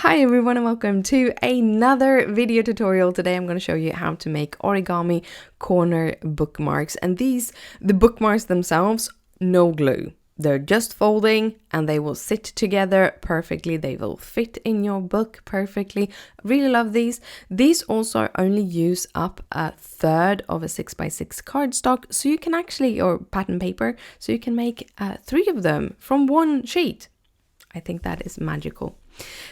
Hi everyone and welcome to another video tutorial. Today I'm going to show you how to make origami corner bookmarks, and the bookmarks themselves, no glue. They're just folding and they will sit together perfectly. They will fit in your book perfectly. Really love these. These also only use up a third of a 6x6 cardstock, so you can actually, or pattern paper, so you can make 3 of them from one sheet. I think that is magical.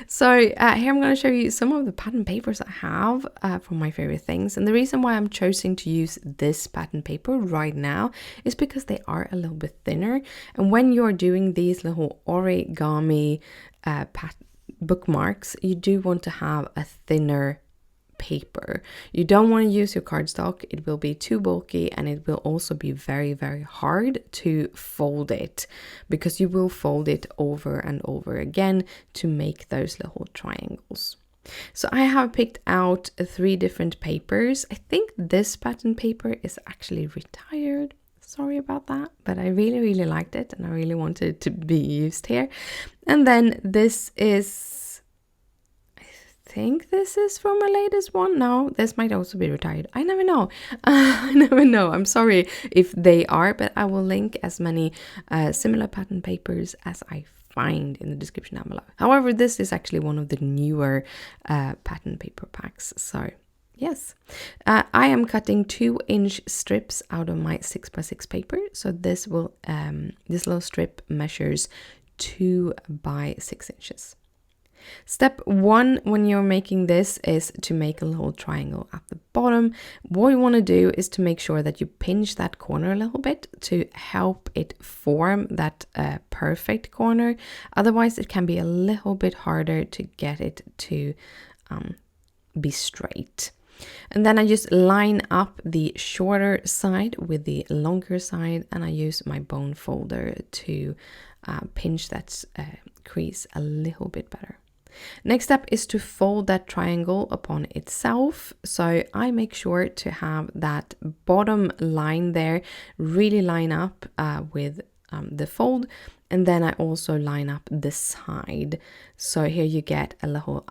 So here I'm going to show you some of the pattern papers I have from my favorite things. And the reason why I'm choosing to use this pattern paper right now is because they are a little bit thinner. And when you're doing these little origami bookmarks, you do want to have a thinner paper. You don't want to use your cardstock. It will be too bulky, and it will also be very, very hard to fold it, because you will fold it over and over again to make those little triangles. So I have picked out 3 different papers. I think this pattern paper is actually retired. Sorry about that, but I really, really liked it and I really wanted it to be used here. And then this is, I think this is from my latest one. No, this might also be retired. I never know. I never know. I'm sorry if they are, but I will link as many similar pattern papers as I find in the description down below. However, this is actually one of the newer pattern paper packs. So yes, I am cutting 2-inch strips out of my 6x6 paper. So this will this little strip measures 2 by 6 inches. Step 1 when you're making this is to make a little triangle at the bottom. What you want to do is to make sure that you pinch that corner a little bit to help it form that perfect corner. Otherwise, it can be a little bit harder to get it to be straight. And then I just line up the shorter side with the longer side, and I use my bone folder to pinch that crease a little bit better. Next step is to fold that triangle upon itself. So I make sure to have that bottom line there really line up with the fold, and then I also line up the side. So here you get a little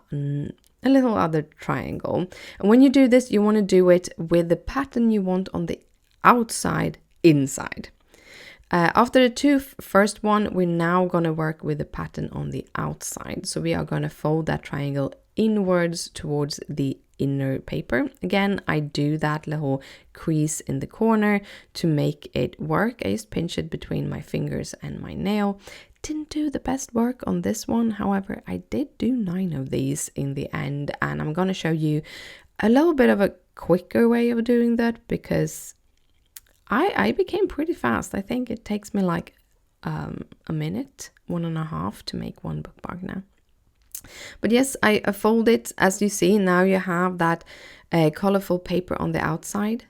other triangle. And when you do this, you want to do it with the pattern you want on the outside inside. After the 2 first one, we're now going to work with the pattern on the outside. So we are going to fold that triangle inwards towards the inner paper. Again, I do that little crease in the corner to make it work. I just pinch it between my fingers and my nail. Didn't do the best work on this one. However, I did do 9 of these in the end, and I'm going to show you a little bit of a quicker way of doing that, because I became pretty fast. I think it takes me like a minute, 1.5 to make one bookmark now. But yes, I fold it. As you see, now you have that colorful paper on the outside.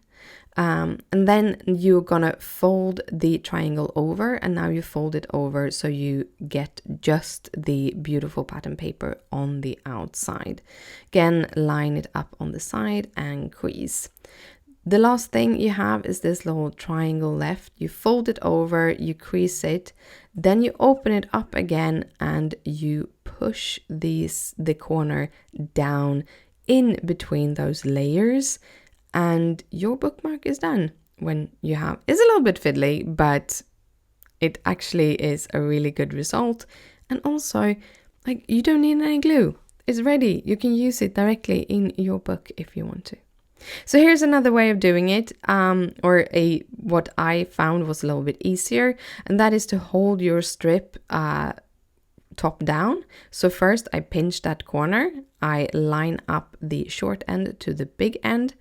And then you're gonna fold the triangle over, and now you fold it over so you get just the beautiful pattern paper on the outside. Again, line it up on the side and crease. The last thing you have is this little triangle left. You fold it over, you crease it, then you open it up again and you push the corner down in between those layers, and your bookmark is done. When you have, it's a little bit fiddly, but it actually is a really good result. And also, like, you don't need any glue. It's ready. You can use it directly in your book if you want to. So here's another way of doing it, what I found was a little bit easier, and that is to hold your strip top down. So first I pinch that corner, I line up the short end to the big end,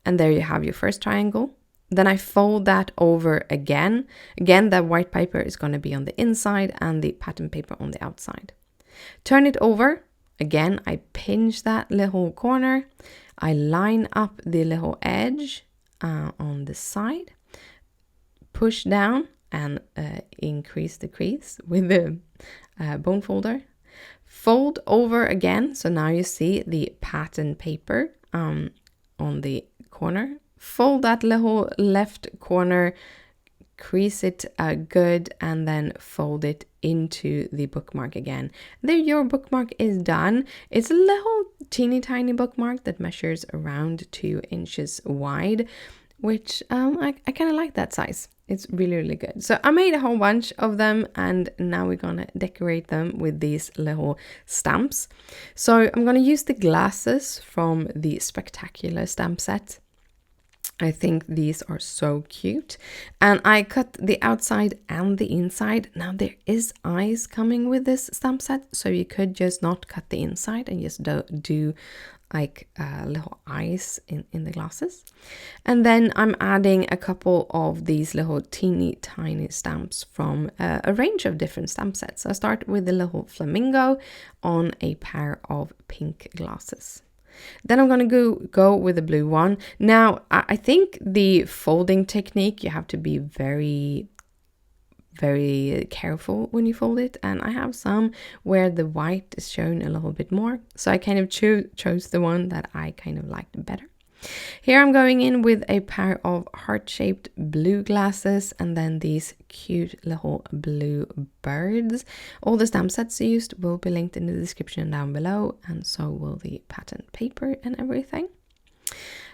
and there you have your first triangle. Then I fold that over again. Again, that white paper is going to be on the inside and the pattern paper on the outside. Turn it over. Again, I pinch that little corner. I line up the little edge on the side, push down and increase the crease with the bone folder. Fold over again. So now you see the pattern paper on the corner. Fold that little left corner, crease it good, and then fold it into the bookmark again. There, your bookmark is done. It's a little teeny tiny bookmark that measures around 2 inches wide, which I kind of like that size. It's really, really good. So I made a whole bunch of them, and now we're gonna decorate them with these little stamps. So I'm gonna use the glasses from the Spectacular stamp set. I think these are so cute, and I cut the outside and the inside. Now there is eyes coming with this stamp set, so you could just not cut the inside and just do like little eyes in the glasses. And then I'm adding a couple of these little teeny tiny stamps from a range of different stamp sets. I start with the little flamingo on a pair of pink glasses. Then I'm going to go with the blue one. Now, I think the folding technique, you have to be very, very careful when you fold it. And I have some where the white is shown a little bit more. So I kind of chose the one that I kind of liked better. Here I'm going in with a pair of heart-shaped blue glasses and then these cute little blue birds. All the stamp sets used will be linked in the description down below, and so will the pattern paper and everything.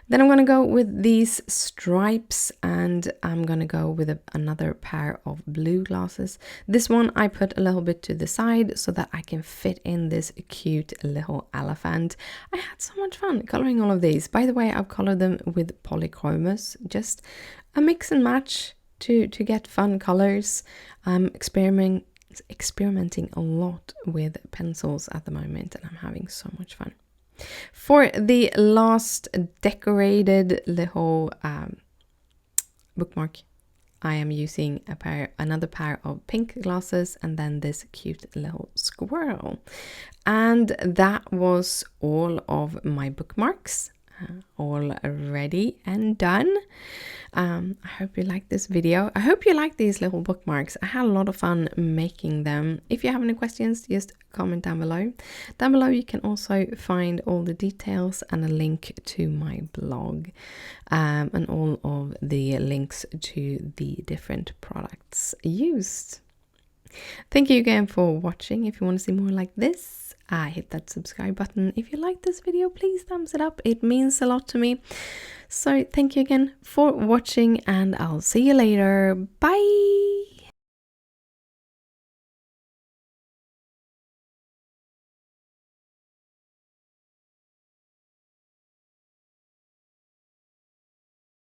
Then I'm going to go with these stripes, and I'm going to go with another pair of blue glasses. This one I put a little bit to the side so that I can fit in this cute little elephant. I had so much fun coloring all of these. By the way, I've colored them with polychromos, just a mix and match to get fun colors. I'm experimenting a lot with pencils at the moment, and I'm having so much fun. For the last decorated little bookmark, I am using another pair of pink glasses and then this cute little squirrel. And that was all of my bookmarks. All ready and done. I hope you liked this video. I hope you like these little bookmarks. I had a lot of fun making them. If you have any questions, just comment down below. Down below you can also find all the details and a link to my blog, and all of the links to the different products used. Thank you again for watching. If you want to see more like this, hit that subscribe button. If you like this video, please thumbs it up. It means a lot to me. So thank you again for watching, and I'll see you later. Bye!